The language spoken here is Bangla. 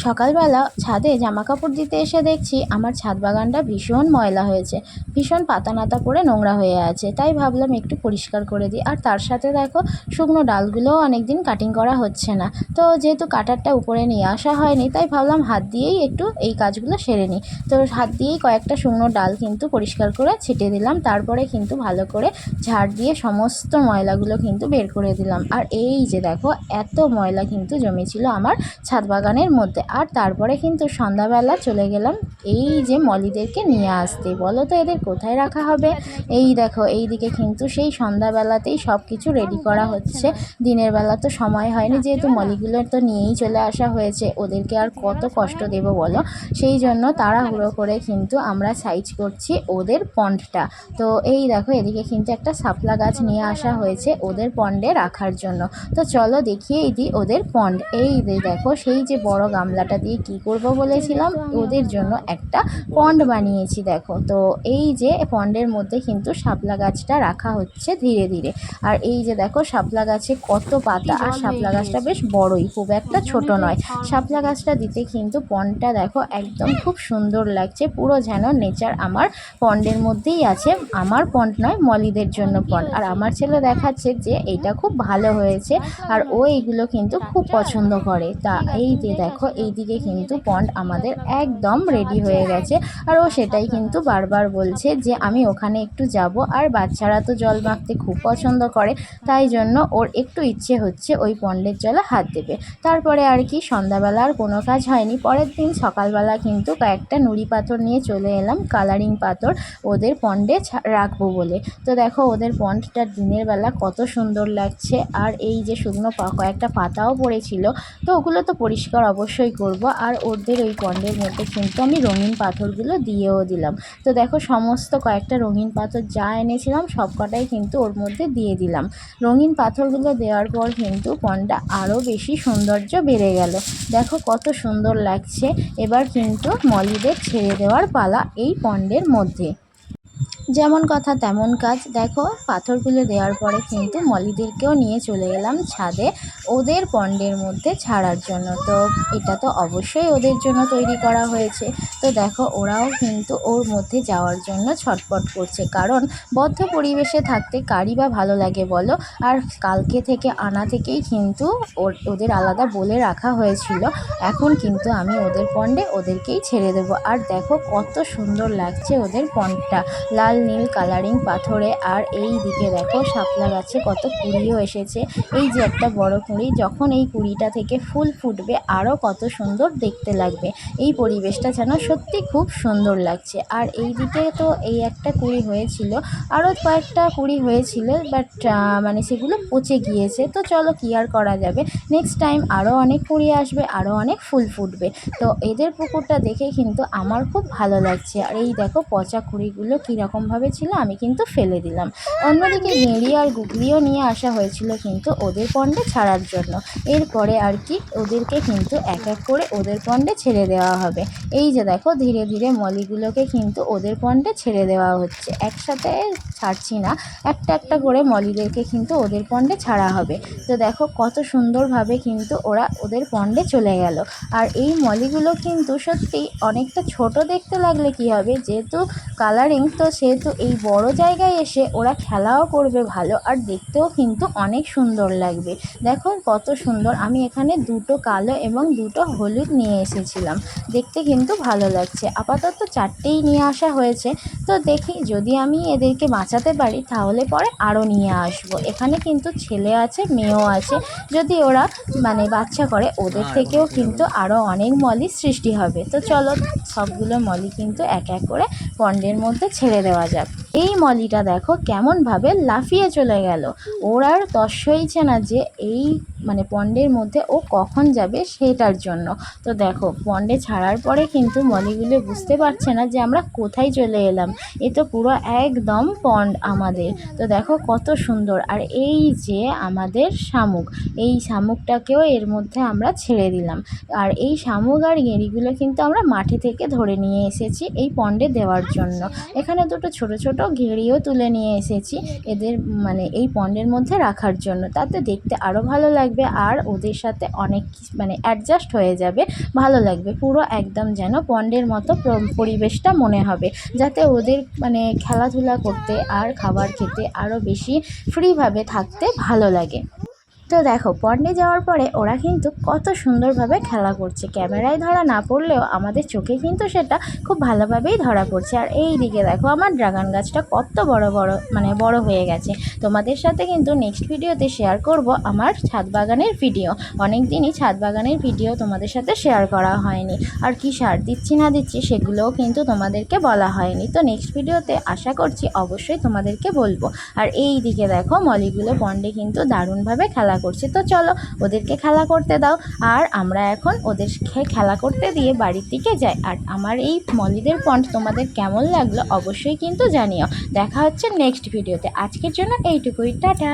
সকালবেলা ছাদে জামাকাপড় দিতে এসে দেখছি আমার ছাদ বাগানটা ভীষণ ময়লা হয়েছে, ভীষণ পাতা নাতা পড়ে নোংরা হয়ে আছে। তাই ভাবলাম একটু পরিষ্কার করে দিই। আর তার সাথে দেখো শুকনো ডালগুলোও অনেকদিন কাটিং করা হচ্ছে না, তো যেহেতু কাটারটা উপরে নিয়ে আসা হয়নি তাই ভাবলাম হাত দিয়েই একটু এই কাজগুলো সেরে নিই। তো হাত দিয়েই কয়েকটা শুকনো ডাল কিন্তু পরিষ্কার করে ছিটিয়ে দিলাম, তারপরে কিন্তু ভালো করে ঝাড় দিয়ে সমস্ত ময়লাগুলো কিন্তু বের করে দিলাম। আর এই যে দেখো এত ময়লা কিন্তু জমেছিল আমার ছাদ বাগানের মধ্যে। আর তারপরে কিন্তু সন্ধ্যাবেলা চলে গেলাম এই যে মলিদেরকে নিয়ে আসতে। বলো তো এদের কোথায় রাখা হবে? এই দেখো এই দিকে কিন্তু সেই সন্ধ্যাবেলাতেই সব কিছু রেডি করা হচ্ছে। দিনের বেলা তো সময় হয়নি, যেহেতু মলিগুলো তো নিয়েই চলে আসা হয়েছে, ওদেরকে আর কত কষ্ট দেবো বলো। সেই জন্য তাড়াহুড়ো করে কিন্তু আমরা সাইজ করছি ওদের পন্ডটা। তো এই দেখো এদিকে কিন্তু একটা শাপলা গাছ নিয়ে আসা হয়েছে ওদের পন্ডে রাখার জন্য। তো চলো দেখিয়েই দিই ওদের পন্ড। এই দেখো সেই যে বড় গামলাটা দিয়ে কি করব বলেছিলাম, ওদের জন্য একটা পন্ড বানিয়েছি দেখো। তো এই যে পন্ডের মধ্যে কিন্তু শাপলা গাছটা রাখা হচ্ছে ধীরে ধীরে। আর এই যে দেখো শাপলা গাছে কত পাতা, আর শাপলা গাছটা বেশ বড়ই, খুব একটা ছোট নয়। শাপলা গাছটা দিতে কিন্তু পন্ডটা দেখো একদম খুব সুন্দর লাগছে, পুরো যেন নেচার আমার পন্ডের মধ্যেই আছে। আমার পন্ড নয়, মলিদের জন্য পন্ড। আর আমার ছেলে দেখাচ্ছে যে এইটা খুব ভালো হয়েছে, আর ও এইগুলো কিন্তু খুব পছন্দ করে। তা এই যে দেখো এইদিকে কিন্তু পন্ড আমাদের একদম রেডি হয়ে গেছে। আর ও সেটাই কিন্তু বারবার বলছে যে আমি ওখানে একটু যাব। আর বাচ্চারা তো জল মাখতে খুব পছন্দ করে, তাই জন্য ওর একটু ইচ্ছে হচ্ছে ওই পন্ডের জলে হাত দেবে। তারপরে আর কি সন্ধ্যাবেলা আর কোনো কাজ হয়নি। পরের দিন সকালবেলা কিন্তু কয়েকটা নুড়ি পাথর নিয়ে চলে এলাম, কালারিং পাথর, ওদের পন্ডে রাখবো বলে। তো দেখো ওদের পন্ডটা দিনের বেলা কত সুন্দর লাগছে। আর এই যে শুকনো কয়েকটা পাতাও পড়েছিল, তো ওগুলো তো পরিষ্কার অবশ্যই করব। আর ওদের ওই পন্ডের মধ্যে কিন্তু আমি রঙিন পাথরগুলো দিয়েও দিলাম। তো দেখো সমস্ত কয়েকটা রঙিন পাথর যা এনেছিলাম সব কটাই কিন্তু ওর মধ্যে দিয়ে দিলাম। রঙিন পাথরগুলো দেওয়ার পর কিন্তু পন্ডটা আরও বেশি সৌন্দর্য বেড়ে গেল। দেখো কত সুন্দর লাগছে। এবার কিন্তু মলিদের ছেড়ে দেওয়ার পালা এই পন্ডের মধ্যে। যেমন কথা তেমন কাজ। দেখো পাথরগুলো দেওয়ার পরে কিন্তু মলিদেরকেও নিয়ে চলে এলাম ছাদে ওদের পন্ডের মধ্যে ছাড়ার জন্য। তো এটা তো অবশ্যই ওদের জন্য তৈরি করা হয়েছে। তো দেখো ওরাও কিন্তু ওর মধ্যে যাওয়ার জন্য ছটপট করছে, কারণ বদ্ধ পরিবেশে থাকতে কারই বা ভালো লাগে বলো। আর কালকে থেকে আনা থেকেই কিন্তু ওদের আলাদা বলে রাখা হয়েছিল। এখন কিন্তু আমি ওদের পন্ডে ওদেরকেই ছেড়ে দেবো। আর দেখো কত সুন্দর লাগছে ওদের পন্ডটা, লাল নীল কালারিং পাথরে। আর এই দিকে দেখো শাপলা গাছে কত কুঁড়িও এসেছে। এই যে একটা বড় কুঁড়ি, যখন এই কুঁড়িটা থেকে ফুল ফুটবে আরও কত সুন্দর দেখতে লাগবে। এই পরিবেশটা যেন সত্যি খুব সুন্দর লাগছে। আর এই দিকে তো এই একটা কুঁড়ি হয়েছিল, আরও কয়েকটা কুঁড়ি হয়েছিল, বাট মানে সেগুলো পচে গিয়েছে। তো চলো কি আর করা যাবে, নেক্সট টাইম আরও অনেক কুঁড়ি আসবে, আরও অনেক ফুল ফুটবে। তো এদের পুকুরটা দেখে কিন্তু আমার খুব ভালো লাগছে। আর এই দেখো পচা কুঁড়িগুলো কীরকমভাবে ছিল, আমি কিন্তু ফেলে দিলাম। অন্যদিকে গেঁড়ি আর গুগলিও নিয়ে আসা হয়েছিল কিন্তু ওদের পন্ডে ছাড়ার জন্য। এরপরে আর কি ওদেরকে কিন্তু এক এক করে ওদের পন্ডে ছেড়ে দেওয়া হবে। এই যে দেখো ধীরে ধীরে মলিগুলোকে কিন্তু ওদের পন্ডে ছেড়ে দেওয়া হচ্ছে, একসাথে ছাড়ছি না, একটা একটা করে মলিদেরকে কিন্তু ওদের পন্ডে ছাড়া হবে। তো দেখো কত সুন্দরভাবে কিন্তু ওরা ওদের পন্ডে চলে গেল। আর এই মলিগুলো কিন্তু সত্যি অনেকটা ছোট দেখতে লাগলে কি হবে, যেহেতু কালারিং, তো সেহেতু এই বড় জায়গায় এসে ওরা খেলাও করবে ভালো, আর দেখতেও কিন্তু অনেক সুন্দর লাগবে। দেখো কত সুন্দর। আমি এখানে দুটো কালো এবং দুটো হলুদ নিয়ে এসেছিলাম, দেখতে কিন্তু ভালো লাগছে। আপাতত চারটেই নিয়ে আসা হয়েছে। তো দেখি যদি আমি এদেরকে বাঁচাতে পারি তাহলে পরে আরও নিয়ে আসব। এখানে কিন্তু ছেলে আছে মেয়েও আছে, যদি ওরা মানে বাচ্চা করে ওদের থেকেও কিন্তু আরও অনেক মলি সৃষ্টি হবে। তো চলো সবগুলো মলি কিন্তু এক এক করে পন্ডের মধ্যে ছেড়ে দেওয়া যাক। এই মলিটা দেখো কেমনভাবে লাফিয়ে চলে গেল, ওর আর তর সইছে না যে এই মানে পন্ডের মধ্যে ও কখন যাবে সেটার জন্য। তো দেখো পন্ডে ছাড়ার পরে কিন্তু মলিগুলো বুঝতে পারছে না যে আমরা কোথায় চলে এলাম, এ তো পুরো একদম পন্ড আমাদের। তো দেখো কত সুন্দর। আর এই যে আমাদের শামুক, এই শামুকটাকেও এর মধ্যে আমরা ছেড়ে দিলাম। আর এই শামুক আর গেঁড়িগুলো কিন্তু আমরা মাঠে থেকে ধরে নিয়ে এসেছি এই পন্ডে দেওয়ার জন্য। এখানে দুটো ছোট ছোট ঘেড়িও তুলে নিয়ে এসেছি এদের মানে এই পন্ডের মধ্যে রাখার জন্য, তাতে দেখতে আরও ভালো লাগে। লাগবে আর ওদের সাথে অনেক মানে অ্যাডজাস্ট হয়ে যাবে, ভালো লাগবে। পুরো একদম যেন পন্ডের মতো পরিবেশটা মনে হবে, যাতে ওদের মানে খেলাধুলা করতে আর খাবার খেতে আরও বেশি ফ্রিভাবে থাকতে ভালো লাগে। তো দেখো পন্ডে যাওয়ার পরে ওরা কিন্তু কত সুন্দরভাবে খেলা করছে, ক্যামেরায় ধরা না পড়লেও আমাদের চোখে কিন্তু সেটা খুব ভালোভাবেই ধরা পড়ছে। আর এই দিকে দেখো আমার ড্রাগন গাছটা কত বড় বড় মানে বড় হয়ে গেছে। তোমাদের সাথে কিন্তু নেক্সট ভিডিওতে শেয়ার করব আমার ছাদ বাগানের ভিডিও। অনেক দিনই ছাদ বাগানের ভিডিও তোমাদের সাথে শেয়ার করা হয়নি, আর কি সার দিচ্ছি না দিচ্ছি সেগুলোও কিন্তু তোমাদেরকে বলা হয়নি। তো নেক্সট ভিডিওতে আশা করছি অবশ্যই তোমাদেরকে বলবো। আর এই দিকে দেখো মলিগুলো পন্ডে কিন্তু দারুণভাবে খেলা করছে। তো চলো ওদেরকে খেলা করতে দাও, আর আমরা এখন ওদেরকে খেলা করতে দিয়ে বাড়ির দিকে যাই। আর আমার এই মলিদের পন্ড তোমাদের কেমন লাগলো অবশ্যই কিন্তু জানিও। দেখা হচ্ছে নেক্সট ভিডিওতে, আজকের জন্য এইটুকুই, টাটা।